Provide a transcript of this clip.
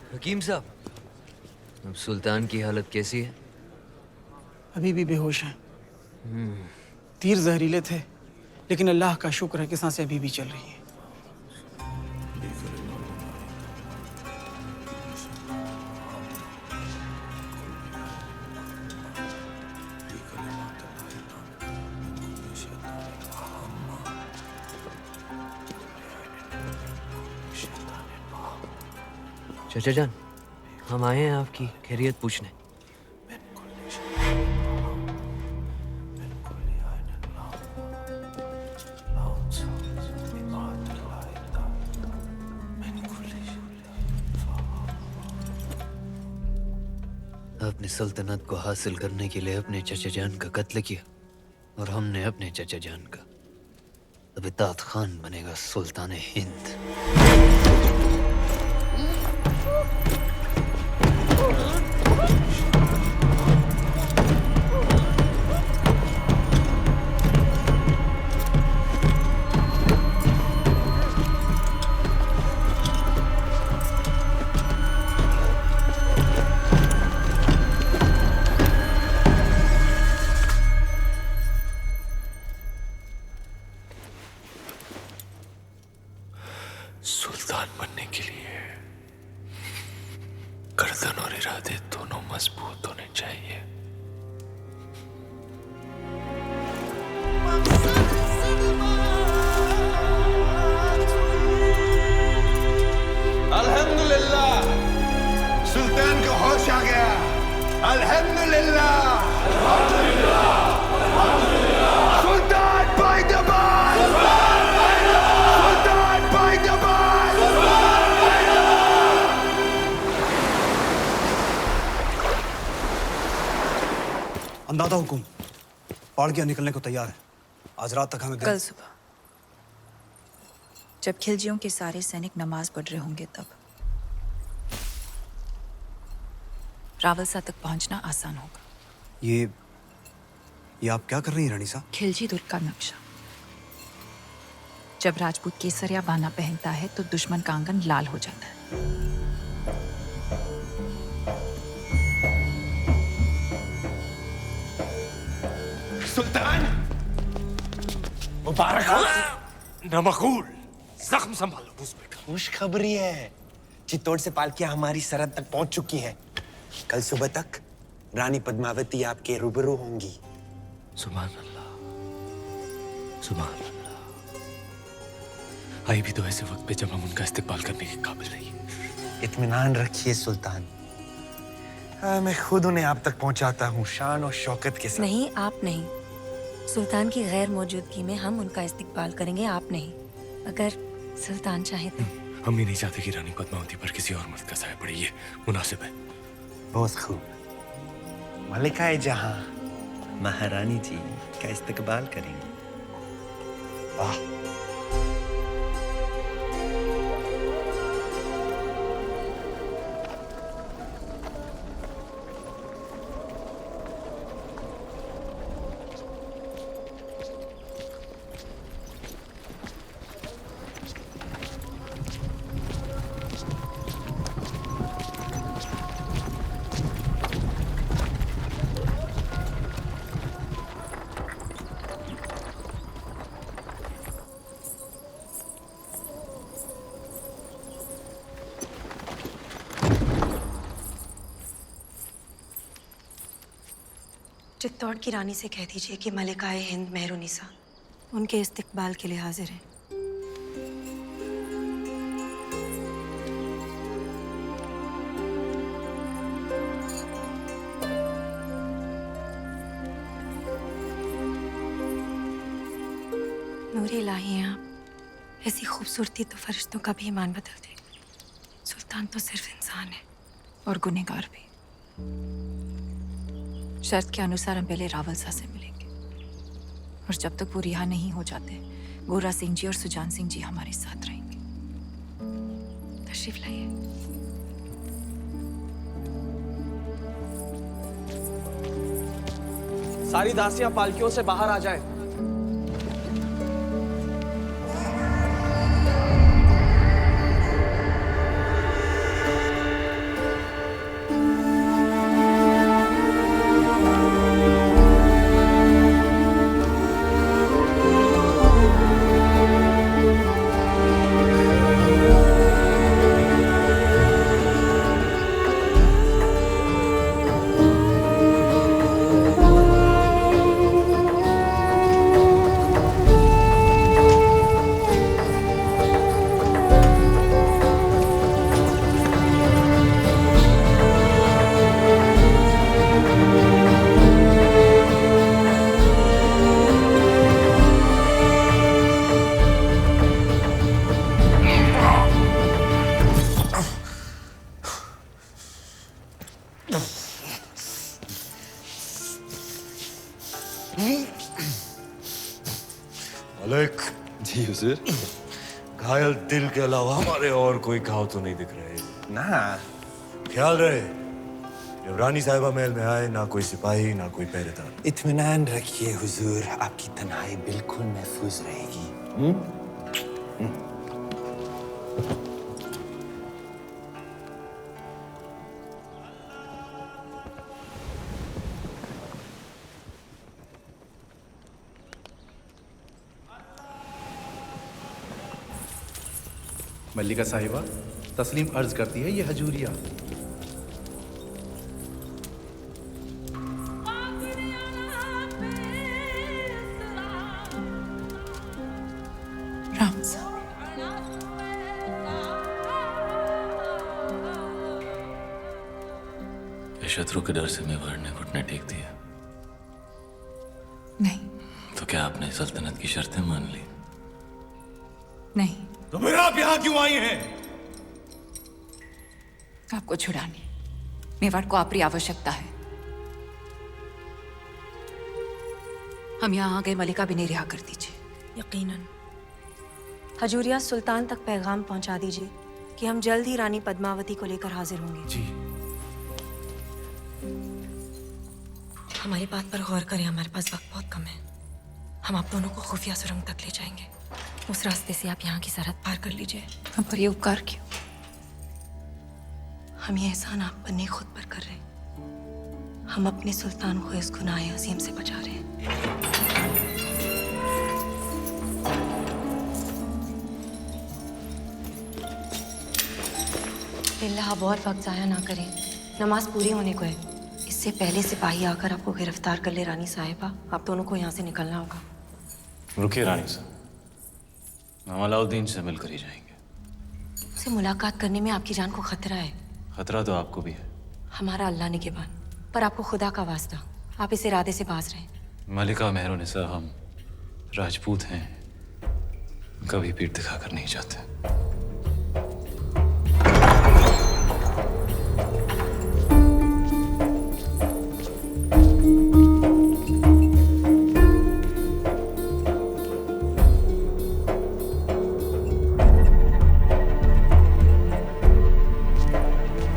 हकीम साहब, अब सुल्तान की हालत कैसी है? अभी भी बेहोश हैं। तीर जहरीले थे, लेकिन अल्लाह का शुक्र है कि सांसें अभी भी चल रही हैं। चाचा जान, हम आए हैं आपकी खैरियत पूछने। आपने सल्तनत को हासिल करने के लिए अपने चाचा जान का कत्ल किया और हमने अपने चाचा जान का। अब इतात खान बनेगा सुल्तान हिंद। सुल्तान बनने के लिए गर्दन और इरादे दोनों मजबूत होने चाहिए। अल्हम्दुलिल्लाह, सुल्तान को होश आ गया। अल्हम्दुलिल्लाह, सुल्तान पायदबाज, सुल्तान पायदबाज। अंदाजा हुकुम, पहाड़ किया निकलने को तैयार है। आज रात तक हमें कल सुबह जब खिलजियों के सारे सैनिक नमाज पढ़ रहे होंगे तब रावलसा तक पहुंचना आसान होगा। ये आप क्या कर रही हैं रानी साहब? खिलजी दुर्ग का नक्शा। जब राजपूत केसरिया बाना पहनता है तो दुश्मन का आंगन लाल हो जाता है। सुल्तान मुबारक हो। नमकूल, जख्म संभालो बूस बेटा। खुशखबरी है, चित्तौड़ से पालकियां हमारी सरहद तक पहुंच चुकी हैं। कल सुबह तक रानी पद्मावती आपके रूबरू होंगी। सुभान अल्लाह, सुभान अल्लाह। आई भी तो ऐसे वक्त पे जब हम उनका इस्तेमाल करने के काबिल नहीं है। इत्मीनान रखिए सुल्तान, मैं खुद उन्हें आप तक पहुंचाता हूँ शान और शौकत के साथ। नहीं, आप नहीं। सुल्तान की गैर मौजूदगी में हम उनका इस्तिकबाल करेंगे, आप नहीं। अगर सुल्तान चाहे तो। हम भी नहीं चाहते कि रानी पद्मावती पर किसी और मर्द का साया पड़े, ये मुनासिब है। बहुत खूब, मलिकाए जहां महारानी जी का इस्तकबाल करेंगे। वाह, चित्तौड़ की रानी से कह दीजिए कि मलिकाए हिंद मेहरुनिसा उनके इस्तिकबाल के लिए हाजिर हैं। नूर इलाही हैं आप। ऐसी खूबसूरती तो फरिश्तों का भी ईमान बदल दे। सुल्तान तो सिर्फ इंसान है और गुनहगार भी। शर्त के अनुसार हम पहले रावलसा से मिलेंगे और जब तक वो रिहा नहीं हो जाते गोरा सिंह जी और सुजान सिंह जी हमारे साथ रहेंगे। तशरीफ लाइए। सारी दासियां पालकियों से बाहर आ जाएं। मलिक जी हुजूर, घायल दिल के अलावा हमारे और कोई घाव तो नहीं दिख रहे ना। ख्याल रहे जब रानी साहिबा महल में आए ना कोई सिपाही ना कोई पहरेदार। इत्मीनान रखिए हुजूर, आपकी तन्हाई बिल्कुल महफूज रहेगी। मल्लिका साहिबा तस्लीम अर्ज करती है, ये हजूरिया। राम साहब, शत्रु के डर से मेवाड़ ने घुटने टेक दिया? नहीं तो क्या आपने सल्तनत की शर्तें मान ली? नहीं, तो फिर आप यहाँ क्यों आई हैं? आपको छुड़ाने मेवाड़ को आपकी आवश्यकता है। हम यहाँ आ गए, मलिका भी नहीं रिहा कर दीजिए। यकीनन। हजूरिया, सुल्तान तक पैगाम पहुंचा दीजिए कि हम जल्द ही रानी पद्मावती को लेकर हाजिर होंगे। जी। हमारी बात पर गौर करें, हमारे पास वक्त बहुत कम है। हम आप दोनों को खुफिया सुरंग तक ले जाएंगे। उस रास्ते से आप यहाँ की सरहद पार कर लीजिए। हम पर ये उपकार क्यों? हम ये एहसान आप पर नहीं खुद पर कर रहे हैं। हम अपने सुल्तान को इस गुनाह अजीम से बचा रहे हैं। अल्लाह, अब और वक्त जाया ना करें, नमाज पूरी होने को है। इससे पहले सिपाही आकर आपको गिरफ्तार कर ले। रानी साहिबा, आप दोनों को यहाँ से निकलना होगा। रुकिए रानी साहब, हम अलाउद्दीन से मिलकर ही जाएंगे। उससे मुलाकात करने में आपकी जान को खतरा है। खतरा तो आपको भी है। हमारा अल्लाह निगहबान, पर आपको खुदा का वास्ता, आप इस इरादे से बाज रहें। मलिका मेहरुनिसा, हम राजपूत हैं, कभी पीठ दिखाकर नहीं जाते।